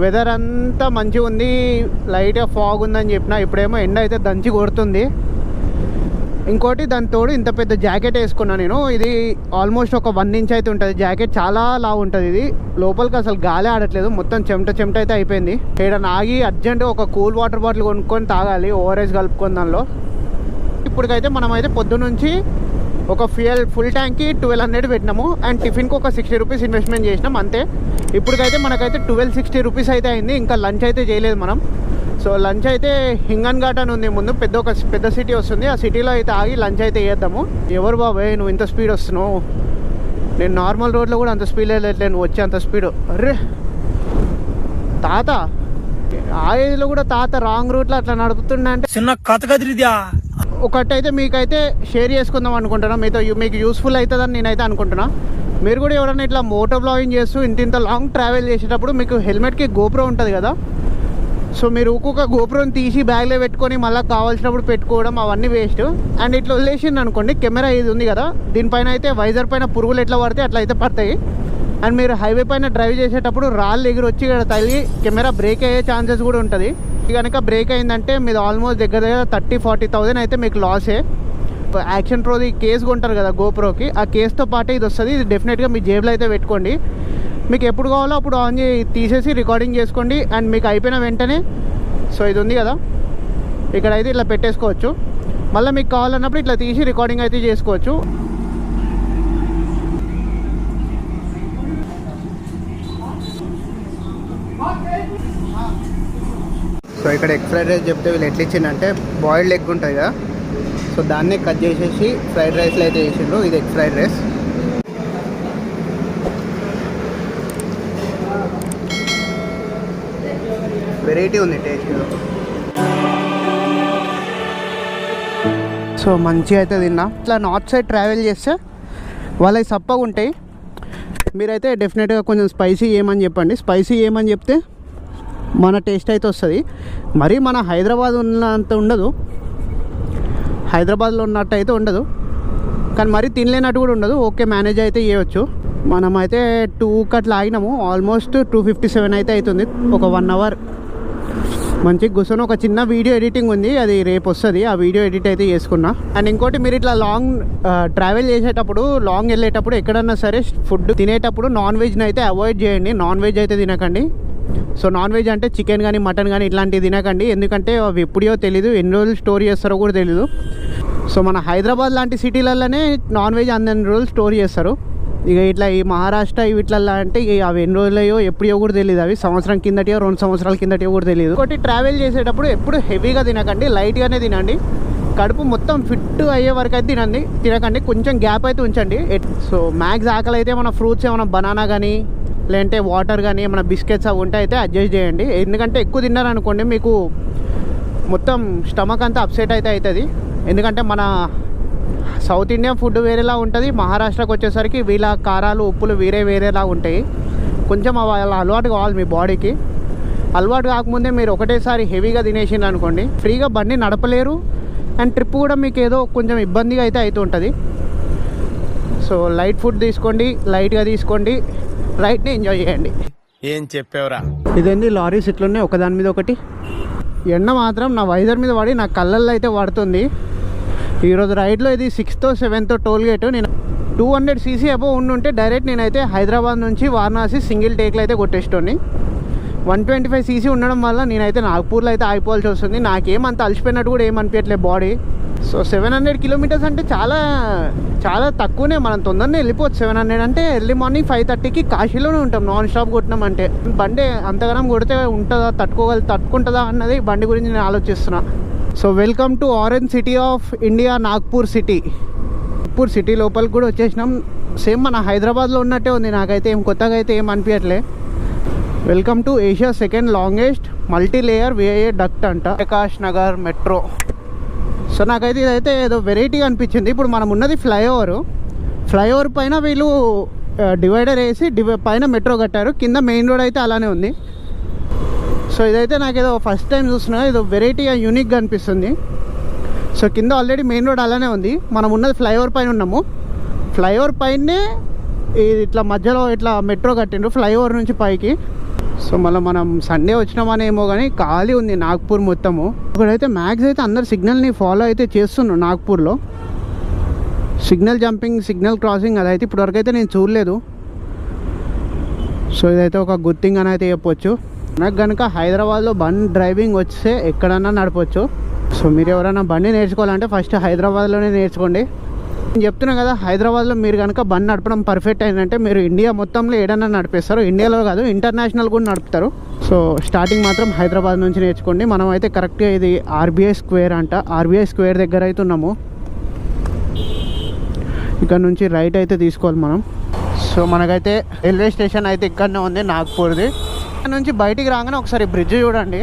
వెదర్ అంతా మంచిగా ఉంది, లైట్గా ఫాగ్ ఉందని చెప్పిన. ఇప్పుడేమో ఎండ అయితే దంచి కొడుతుంది. ఇంకోటి దాని తోడు ఇంత పెద్ద జాకెట్ వేసుకున్నా నేను. ఇది ఆల్మోస్ట్ ఒక 1 ఇంచ్ అయితే ఉంటుంది జాకెట్, చాలా లావు ఉంటుంది ఇది. లోపలికి అసలు గాలి ఆడట్లేదు, మొత్తం చెమట అయితే అయిపోయింది. ఇక్కడ ఆగి అర్జెంటుగా ఒక కూల్ వాటర్ బాటిల్ కొనుక్కొని తాగాలి, ఓఆర్ఎస్ కలుపుకొని దానిలో. ఇప్పటికైతే మనమైతే పొద్దునుంచి ఒక ఫుల్ ట్యాంక్కి 1200 పెట్టినాము, అండ్ టిఫిన్కి ఒక 60 రూపీస్ ఇన్వెస్ట్మెంట్ చేసినాం అంతే. ఇప్పటికైతే మనకైతే 1260 రూపీస్ అయితే అయింది. ఇంకా లంచ్ అయితే చేయలేదు మనం. సో లంచ్ అయితే హింగన్ ఘాట్ అని ఉంది ముందు, పెద్ద సిటీ వస్తుంది, ఆ సిటీలో అయితే ఆగి లంచ్ అయితే చేద్దాము. ఎవరు బాబాయ్ నువ్వు ఇంత స్పీడ్ వస్తున్నావు, నేను నార్మల్ రోడ్లో కూడా అంత స్పీడ్ వెళ్ళట్లేదు, నువ్వు వచ్చే అంత స్పీడ్. అర్రే తాత, ఆ ఏజ్లో కూడా తాత రాంగ్ రూట్లో అట్లా నడుపుతుండే అంటే చిన్న కథ కదిరిద్యా. ఒకటైతే మీకైతే షేర్ చేసుకుందాం అనుకుంటున్నా, మీకు యూస్ఫుల్ అవుతుందని నేనైతే అనుకుంటున్నా. మీరు కూడా ఎవరైనా ఇట్లా మోటో బ్లాగింగ్ చేస్తూ ఇంత లాంగ్ ట్రావెల్ చేసేటప్పుడు మీకు హెల్మెట్కి గోప్రో ఉంటుంది కదా, సో మీరు ఒక్కొక్క గోప్రోని తీసి బ్యాగ్లో పెట్టుకొని మళ్ళీ కావాల్సినప్పుడు పెట్టుకోవడం అవన్నీ వేస్ట్. అండ్ ఇట్లా వదిలేసింది అనుకోండి, కెమెరా ఇది ఉంది కదా, దీనిపైన అయితే వైజర్ పైన పురుగులు ఎట్లా పడితే అట్లా అయితే పడతాయి. అండ్ మీరు హైవే పైన డ్రైవ్ చేసేటప్పుడు రాళ్ళు ఎగిరి వచ్చి ఇక్కడ తగిలి కెమెరా బ్రేక్ అయ్యే ఛాన్సెస్ కూడా ఉంటుంది. కనుక బ్రేక్ అయిందంటే మీరు ఆల్మోస్ట్ దగ్గర 30,000-40,000 అయితే మీకు లాసే. యాక్షన్ ప్రోది కేసు కొంటారు కదా గోప్రోకి, ఆ కేసుతో పాటే ఇది వస్తుంది. ఇది డెఫినెట్గా మీ జేబులో అయితే పెట్టుకోండి. మీకు ఎప్పుడు కావాలో అప్పుడు ఆన్ తీసేసి రికార్డింగ్ చేసుకోండి. అండ్ మీకు అయిపోయిన వెంటనే సో ఇది ఉంది కదా ఇక్కడైతే ఇట్లా పెట్టేసుకోవచ్చు. మళ్ళీ మీకు కావాలన్నప్పుడు ఇట్లా తీసి రికార్డింగ్ అయితే చేసుకోవచ్చు. సో సో ఇక్కడ ఎగ్ ఫ్రైడ్ రైస్ చెప్తే వీళ్ళు ఎట్లా ఇచ్చిందంటే బాయిల్డ్ ఎగ్ ఉంటుంది కదా, సో దాన్నే కట్ చేసేసి ఫ్రైడ్ రైస్లో అయితే వేసిండ్రు. ఇది ఎగ్ ఫ్రైడ్ రైస్. వెరైటీ ఉంది టేస్ట్. సో మంచిగా అయితే తిన్నా. ఇట్లా నార్త్ సైడ్ ట్రావెల్ చేస్తే వాళ్ళకి సప్పగా ఉంటాయి. మీరైతే డెఫినెట్గా కొంచెం స్పైసీ ఏమని చెప్పండి. స్పైసీ ఏమని చెప్తే మన టేస్ట్ అయితే వస్తుంది. మరి మన హైదరాబాద్ ఉన్నంత ఉండదు, హైదరాబాద్లో ఉన్నట్టు అయితే ఉండదు, కానీ మరీ తినలేనట్టు కూడా ఉండదు. ఓకే, మేనేజ్ అయితే చేయవచ్చు. మనమైతే 2కి అట్లా ఆగినాము. ఆల్మోస్ట్ 2:57 అయితే అవుతుంది. ఒక 1 అవర్ మంచిగా కూర్చొని ఒక చిన్న వీడియో ఎడిటింగ్ ఉంది, అది రేపు వస్తుంది. ఆ వీడియో ఎడిట్ అయితే చేసుకున్నా. అండ్ ఇంకోటి, మీరు ఇట్లా లాంగ్ ట్రావెల్ చేసేటప్పుడు, లాంగ్ వెళ్ళేటప్పుడు ఎక్కడన్నా సరే ఫుడ్ తినేటప్పుడు నాన్ వెజ్ని అయితే అవాయిడ్ చేయండి. నాన్ వెజ్ అయితే తినకండి. సో నాన్ వెజ్ అంటే చికెన్ కానీ మటన్ కానీ ఇట్లాంటివి తినకండి. ఎందుకంటే అవి ఎప్పుడో తెలీదు, ఎన్ని రోజులు స్టోర్ చేస్తారో కూడా తెలీదు. సో మన హైదరాబాద్ లాంటి సిటీలలోనే నాన్ వెజ్ అన్ని రోజులు స్టోర్ చేస్తారు. ఇక ఇట్లా ఈ మహారాష్ట్ర వీటిల్లో అంటే ఇక అవి ఎన్ని రోజులయో ఎప్పుడో కూడా తెలియదు. అవి సంవత్సరం కిందటియో 2 సంవత్సరాల కిందటియో కూడా తెలియదు. ఒకటి, ట్రావెల్ చేసేటప్పుడు ఎప్పుడు హెవీగా తినకండి, లైట్గానే తినండి. కడుపు మొత్తం ఫిట్ అయ్యే వరకు అయితే తినకండి. కొంచెం గ్యాప్ అయితే ఉంచండి. సో మ్యాక్స్ ఆకలి అయితే మన ఫ్రూట్స్ ఏమైనా బనానా కానీ లేదంటే వాటర్ కానీ ఏమైనా బిస్కెట్స్ అవి ఉంటే అయితే అడ్జస్ట్ చేయండి. ఎందుకంటే ఎక్కువ తిన్నారనుకోండి మీకు మొత్తం స్టమక్ అంతా అప్సెట్ అయితే అవుతుంది. ఎందుకంటే మన సౌత్ ఇండియా ఫుడ్ వేరేలా ఉంటుంది, మహారాష్ట్రకి వచ్చేసరికి వీళ్ళ కారాలు ఉప్పులు వేరేలా ఉంటాయి. కొంచెం వాళ్ళ అలవాటు కావాలి మీ బాడీకి. అలవాటు కాకముందే మీరు ఒకటేసారి హెవీగా తినేసిండ్రు అనుకోండి, ఫ్రీగా బండి నడపలేరు. అండ్ ట్రిప్ కూడా మీకు ఏదో కొంచెం ఇబ్బందిగా అయితే అవుతుంటుంది. సో లైట్ ఫుడ్ తీసుకోండి, లైట్గా తీసుకోండి, రైడ్ని ఎంజాయ్ చేయండి. ఏం చెప్పేవరా. ఇదేంటి లారీస్ ఇట్లున్నాయి ఒకదాని మీద ఒకటి. ఎండ మాత్రం నా వైజర్ మీద పడి నా కళ్ళల్లో అయితే పడుతుంది. ఈరోజు రైడ్లో ఇది 6th 7th టోల్ గేట్. నేను 200cc అబోవ్ ఉండుంటే డైరెక్ట్ నేనైతే హైదరాబాద్ నుంచి వారణాసి సింగిల్ టేక్లో అయితే కొట్టేస్తోని. 125cc ఉండడం వల్ల నేనైతే నాగ్పూర్లో అయితే ఆగిపోవాల్సి వస్తుంది. నాకేమంత అలసిపోయినట్టు కూడా ఏమనిపించట్లేదు బాడీ. సో 700 కిలోమీటర్స్ అంటే చాలా చాలా తక్కువనే. మనం తొందరనే వెళ్ళిపోవచ్చు. 700 అంటే ఎర్లీ మార్నింగ్ 5:30కి కాశీలోనే ఉంటాం నాన్ స్టాప్ కొట్టినామంటే. బండి అంతగానం కొడితే ఉంటుందా, తట్టుకుంటుందా అన్నది బండి గురించి నేను ఆలోచిస్తున్నా. So welcome to orange city of India, Nagpur city. Nagpur city లోపలికి కూడా వచ్చేసినాం. సేమ్ మన హైదరాబాద్లో ఉన్నట్టే ఉంది. నాకైతే ఏం కొత్తగా అయితే ఏం అనిపించట్లే. Welcome to Asia second longest multi layer viaduct అంట, ప్రకాష్ నగర్ మెట్రో. సో నాకైతే ఇదైతే ఏదో వెరైటీగా అనిపించింది. ఇప్పుడు మనం ఉన్నది ఫ్లైఓవర్ పైన వీళ్ళు డివైడర్ వేసి పైన మెట్రో కట్టారు. కింద మెయిన్ రోడ్ అయితే అలానే ఉంది. సో ఇదైతే నాకేదో ఫస్ట్ టైం చూస్తున్నా, ఏదో వెరైటీగా యూనిక్గా అనిపిస్తుంది. సో కింద ఆల్రెడీ మెయిన్ రోడ్ అలానే ఉంది. మనం ఉన్నది ఫ్లైఓవర్ పైన ఉన్నాము. ఫ్లైఓవర్ పైనే ఇట్లా మధ్యలో ఇట్లా మెట్రో కట్టిండ్రు ఫ్లైఓవర్ నుంచి పైకి. సో మళ్ళీ మనం సండే వచ్చినామనేమో కానీ ఖాళీ ఉంది నాగ్పూర్ మొత్తము. ఇక్కడైతే మ్యాక్స్ అయితే అందరు సిగ్నల్ని ఫాలో అయితే చేస్తున్నారు నాగ్పూర్లో. సిగ్నల్ జంపింగ్, సిగ్నల్ క్రాసింగ్ అదైతే ఇప్పటివరకు అయితే నేను చూడలేదు. సో ఇదైతే ఒక గుడ్ థింగ్ అని అయితే చెప్పొచ్చు. నాకు కనుక హైదరాబాద్లో బండి డ్రైవింగ్ వస్తే ఎక్కడన్నా నడపచ్చు. సో మీరు ఎవరైనా బండి నేర్చుకోవాలంటే ఫస్ట్ హైదరాబాద్లోనే నేర్చుకోండి. నేను చెప్తున్నా కదా, హైదరాబాద్లో మీరు కనుక బండి నడపడం పర్ఫెక్ట్ అయిందంటే మీరు ఇండియా మొత్తంలో ఏడన్నా నడిపేస్తారు. ఇండియాలో కాదు, ఇంటర్నేషనల్ కూడా నడుపుతారు. సో స్టార్టింగ్ మాత్రం హైదరాబాద్ నుంచి నేర్చుకోండి. మనం అయితే కరెక్ట్గా ఇది ఆర్బీఐ స్క్వేర్ అంట, ఆర్బీఐ స్క్వేర్ దగ్గర అయితే ఉన్నాము. ఇక్కడ నుంచి రైట్ అయితే తీసుకోవాలి మనం. సో మనకైతే రైల్వే స్టేషన్ అయితే ఇక్కడనే ఉంది నాగ్పూర్ది. ఇక్కడ నుంచి బయటికి రాగానే ఒకసారి బ్రిడ్జ్ చూడండి.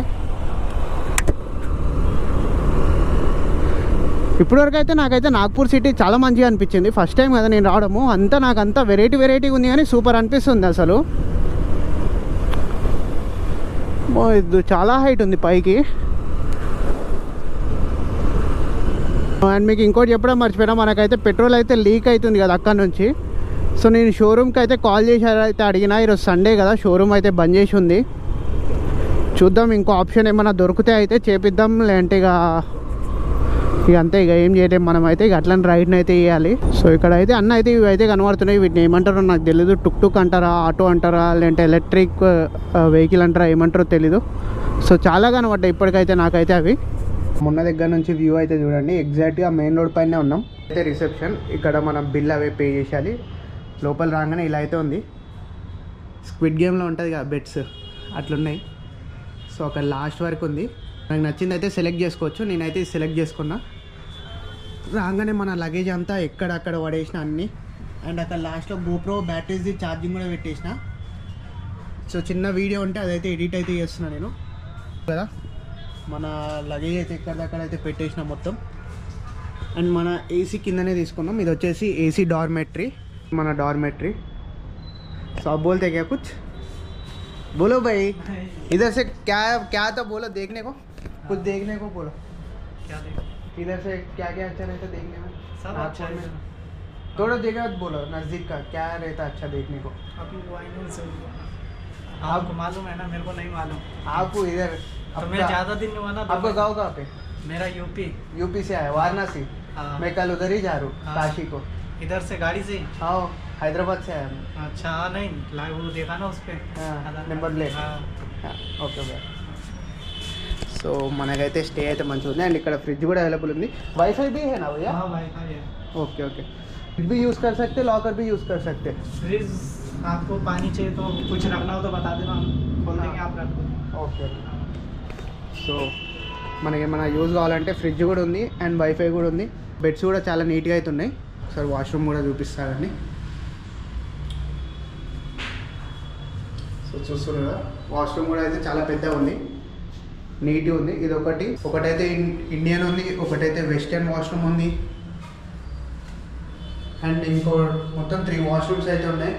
ఇప్పటివరకు అయితే నాకైతే నాగ్పూర్ సిటీ చాలా మంచిగా అనిపించింది. ఫస్ట్ టైం కదా నేను రావడము. నాకంతా వెరైటీగా ఉంది కానీ సూపర్ అనిపిస్తుంది అసలు. ఇది చాలా హైట్ ఉంది పైకి. అండ్ మీకు ఇంకోటి చెప్పడం మర్చిపోయినా, మనకైతే పెట్రోల్ అయితే లీక్ అవుతుంది కదా అక్కడ నుంచి. సో నేను షోరూమ్కి అయితే కాల్ చేసి అయితే అడిగినా. ఈరోజు సండే కదా, షోరూమ్ అయితే బంద్ చేసి ఉంది. చూద్దాం ఇంకో ఆప్షన్ ఏమైనా దొరికితే అయితే చేపిద్దాం. లేదంటే ఇక అంతే, ఇక ఏం చేయలేము మనం అయితే. ఇక అట్లని రైడ్ని అయితే వేయాలి. సో ఇక్కడ అయితే అన్న అయితే ఇవి అయితే కనబడుతున్నాయి. వీటిని ఏమంటారో నాకు తెలీదు. టుక్ అంటారా, ఆటో అంటారా, లేదంటే ఎలక్ట్రిక్ వెహికల్ అంటారా, ఏమంటారో తెలీదు. సో చాలా కనబడ్డాయి ఇప్పటికైతే నాకైతే అవి. మొన్న దగ్గర నుంచి వ్యూ అయితే చూడండి. ఎగ్జాక్ట్గా మెయిన్ రోడ్ పైనే ఉన్నాం. అయితే రిసెప్షన్, ఇక్కడ మనం బిల్ అవే పే చేయాలి. లోపల రాగానే ఇలా అయితే ఉంది. స్క్విడ్ గేమ్లో ఉంటుంది కదా బెడ్స్, అట్లున్నాయి. సో అక్కడ లాస్ట్ వరకు ఉంది. నాకు నచ్చింది అయితే సెలెక్ట్ చేసుకోవచ్చు. నేనైతే సెలెక్ట్ చేసుకున్నా. రాగానే మన లగేజ్ అంతా ఎక్కడక్కడ పడేసిన అన్నీ. అండ్ అక్కడ లాస్ట్లో GoPro బ్యాటరీస్ది ఛార్జింగ్ కూడా పెట్టేసిన. సో చిన్న వీడియో ఉంటే అదైతే ఎడిట్ అయితే చేస్తున్నా నేను కదా. మన లగేజ్ అయితే ఎక్కడైతే పెట్టేసిన మొత్తం. అండ్ మన ఏసీ కిందనే తీసుకున్నాం. ఇది వచ్చేసి ఏసీ డార్మెట్రీ, మన డార్మెట్రీ. సో अब बोलते क्या कुछ बोलो भाई, इधर से क्या था बोलो, देखने को कुछ देखने को बोलो. क्या देखो? इधर से क्या अच्छा रहता देखने में? सब अच्छा है. थोड़ा जगह बोलो नज़दीक का क्या रहता अच्छा देखने को. अभी वाइनल से आपको मालूम है ना, मेरे को नहीं मालूम. आपको इधर तो मैं ज़्यादा दिन नहीं हुआ ना. आपका गाँव कहाँ पे? मेरा यूपी से आया, वाराणसी. हाँ. मैं कल उधर ही जा रहा हूँ. हाँ. काशी को. इधर से गाड़ी से. हाँ, हैदराबाद से आया मैं. अच्छा. हाँ नहीं लाइव वो देखा ना उस पर. Number plate. Okay bye. So మనకైతే స్టే అయితే మంచిగా ఉంది. అండ్ ఇక్కడ ఫ్రిడ్జ్ కూడా అవైలబుల్ ఉంది. వైఫై भी है ना भैया? हाँ वाईफाई है. Okay okay. फ्रिज भी यूज़ कर सकते, लॉकर भी यूज़ कर सकते. फ्रिज आपको पानी चाहिए तो कुछ रखना हो तो बता देना, हम खोल देंगे, आप रख दो. ఓకే. సో మనకి ఏమైనా యూజ్ కావాలంటే ఫ్రిడ్జ్ కూడా ఉంది అండ్ వైఫై కూడా ఉంది. బెడ్స్ కూడా చాలా నీట్గా అయితే ఉన్నాయి. ఒకసారి వాష్రూమ్ కూడా చూపిస్తారండి. సో చూస్తున్నారు కదా, వాష్రూమ్ కూడా అయితే చాలా పెద్దగా ఉంది, నీట్గా ఉంది. ఇది ఒకటైతే ఇండియన్ ఉంది, ఒకటైతే వెస్టర్న్ వాష్రూమ్ ఉంది. అండ్ ఇంకో మొత్తం 3 వాష్రూమ్స్ అయితే ఉన్నాయి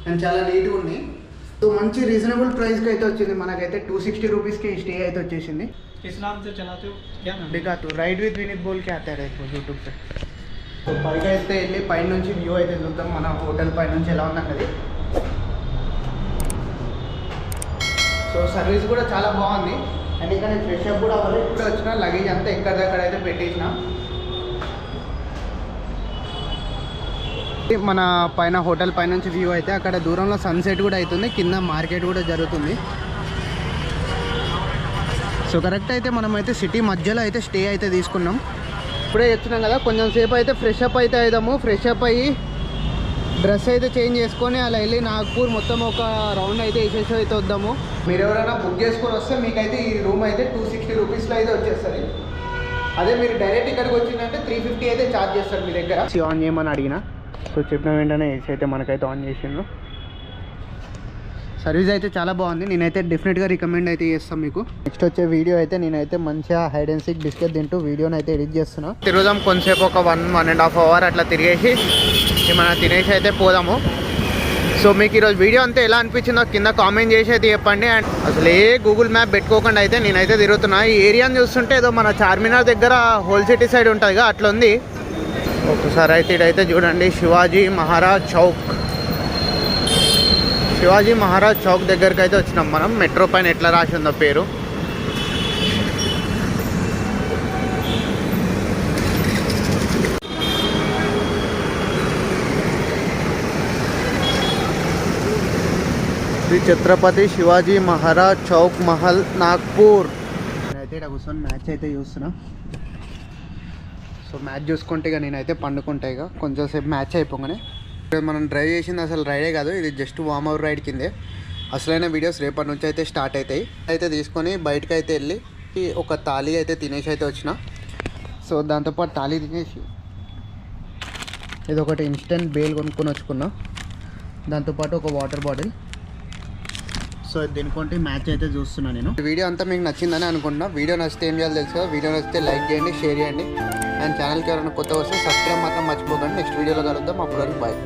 అండ్ చాలా నీట్గా ఉన్నాయి. సో మంచి రీజనబుల్ ప్రైస్కి అయితే వచ్చింది. మనకైతే 260 రూపీస్కి స్టే అయితే వచ్చేసింది. किस नाम से चलाते हो? क्या नाम? दिखा तू राइड विद विनीत बोल के आता है यूट्यूब पे. సో పైకి అయితే వెళ్ళి పైన నుంచి వ్యూ అయితే చూద్దాం, మన హోటల్ పై నుంచి ఎలా ఉందన్నది. సో సర్వీస్ కూడా చాలా బాగుంది. అండ్ ఇంకా నేను ఫ్రెష్ అప్ కూడా అవ్వాలి. ఇప్పుడు వచ్చిన లగేజ్ అంతా ఎక్కడిదక్కడ అయితే పెట్టేసిన. మన పైన హోటల్ పై నుంచి వ్యూ అయితే అక్కడ దూరంలో సన్సెట్ కూడా అవుతుంది, కింద మార్కెట్ కూడా జరుగుతుంది. సో కరెక్ట్ అయితే మనమైతే సిటీ మధ్యలో అయితే స్టే అయితే తీసుకున్నాం. ఇప్పుడే వచ్చినాం కదా, కొంచెం సేపు అయితే ఫ్రెష్ అప్ అయితే అవుదాము. ఫ్రెష్ అప్ అయ్యి డ్రెస్ అయితే చేంజ్ చేసుకొని అలా వెళ్ళి నాగ్పూర్ మొత్తం ఒక రౌండ్ అయితే వేసేసి అయితే వద్దాము. మీరు ఎవరైనా బుక్ చేసుకొని వస్తే మీకైతే ఈ రూమ్ అయితే 260 రూపీస్లో అయితే వచ్చేస్తుంది. అదే మీరు డైరెక్ట్ ఇక్కడికి వచ్చిందంటే 350 అయితే ఛార్జ్ చేస్తారు మీ దగ్గర. ఆన్ చేయమని అడిగిన, సో చెప్పిన వెంటనే ఏసీ అయితే మనకైతే ఆన్ చేసిండ్రు. సర్వీస్ అయితే చాలా బాగుంది. నేనైతే డెఫినెట్గా రికమెండ్ అయితే చేస్తాను మీకు. నెక్స్ట్ వచ్చే వీడియో అయితే నేనైతే మంచిగా హైడ్ అండ్ సీక్ బిస్కెట్ తింటూ వీడియోని అయితే ఎడిట్ చేస్తున్నా. తిరుగుదాం కొంతసేపు, ఒక 1.5 అవర్ అట్లా తిరిగేసి ఏమైనా తినేసి అయితే పోదాము. సో మీకు ఈరోజు వీడియో అంతా ఎలా అనిపించిందో కింద కామెంట్ చేసి అయితే చెప్పండి. అండ్ అసలు ఏ గూగుల్ మ్యాప్ పెట్టుకోకుండా అయితే నేనైతే తిరుగుతున్నా. ఈ ఏరియాని చూస్తుంటే ఏదో మన చార్మినార్ దగ్గర హోల్ సిటీ సైడ్ ఉంటుందిగా అట్లా ఉంది. ఒకసారి అయితే ఇదైతే చూడండి, శివాజీ మహారాజ్ చౌక్. శివాజీ మహారాజ్ చౌక్ దగ్గరికి అయితే వచ్చినాం మనం. మెట్రో పైన ఎట్లా రాసి ఉందో పేరు. శ్రీ ఛత్రపతి శివాజీ మహారాజ్ చౌక్ మహల్ నాగ్పూర్. నేనైతే ఇక్కడ కూర్చొని మ్యాచ్ అయితే చూస్తున్నా. సో మ్యాచ్ చూసుకుంటే ఇక నేనైతే పండుకుంటా. ఇక కొంచెం సేపు మ్యాచ్ అయిపోగానే మనం డ్రైవ్ చేసింది అసలు రైడే కాదు, ఇది జస్ట్ వార్మ్ అవర్ రైడ్ కిందే. అసలైన వీడియోస్ రేపటి నుంచి అయితే స్టార్ట్ అవుతాయి. అయితే తీసుకొని బయటకు అయితే వెళ్ళి ఒక థాలీ అయితే తినేసి అయితే వచ్చిన. సో దాంతోపాటు థాలీ తినేసి ఇది ఒకటి ఇన్స్టెంట్ బేల్ కొనుక్కొని వచ్చుకున్నా, దాంతోపాటు ఒక వాటర్ బాటిల్. సో దీనికంటే మ్యాచ్ అయితే చూస్తున్నా నేను. వీడియో అంతా మీకు నచ్చిందని అనుకుంటున్నా. వీడియో నచ్చితే ఏం చేయాలి తెలుసు కదా, వీడియో నచ్చితే లైక్ చేయండి, షేర్ చేయండి. అండ్ ఛానల్కి ఎవరైనా కొత్త వస్తే సబ్స్క్రైబ్ మాత్రం మర్చిపోకండి. నెక్స్ట్ వీడియోలో కలుద్దాం. అప్పుడు బాయ్.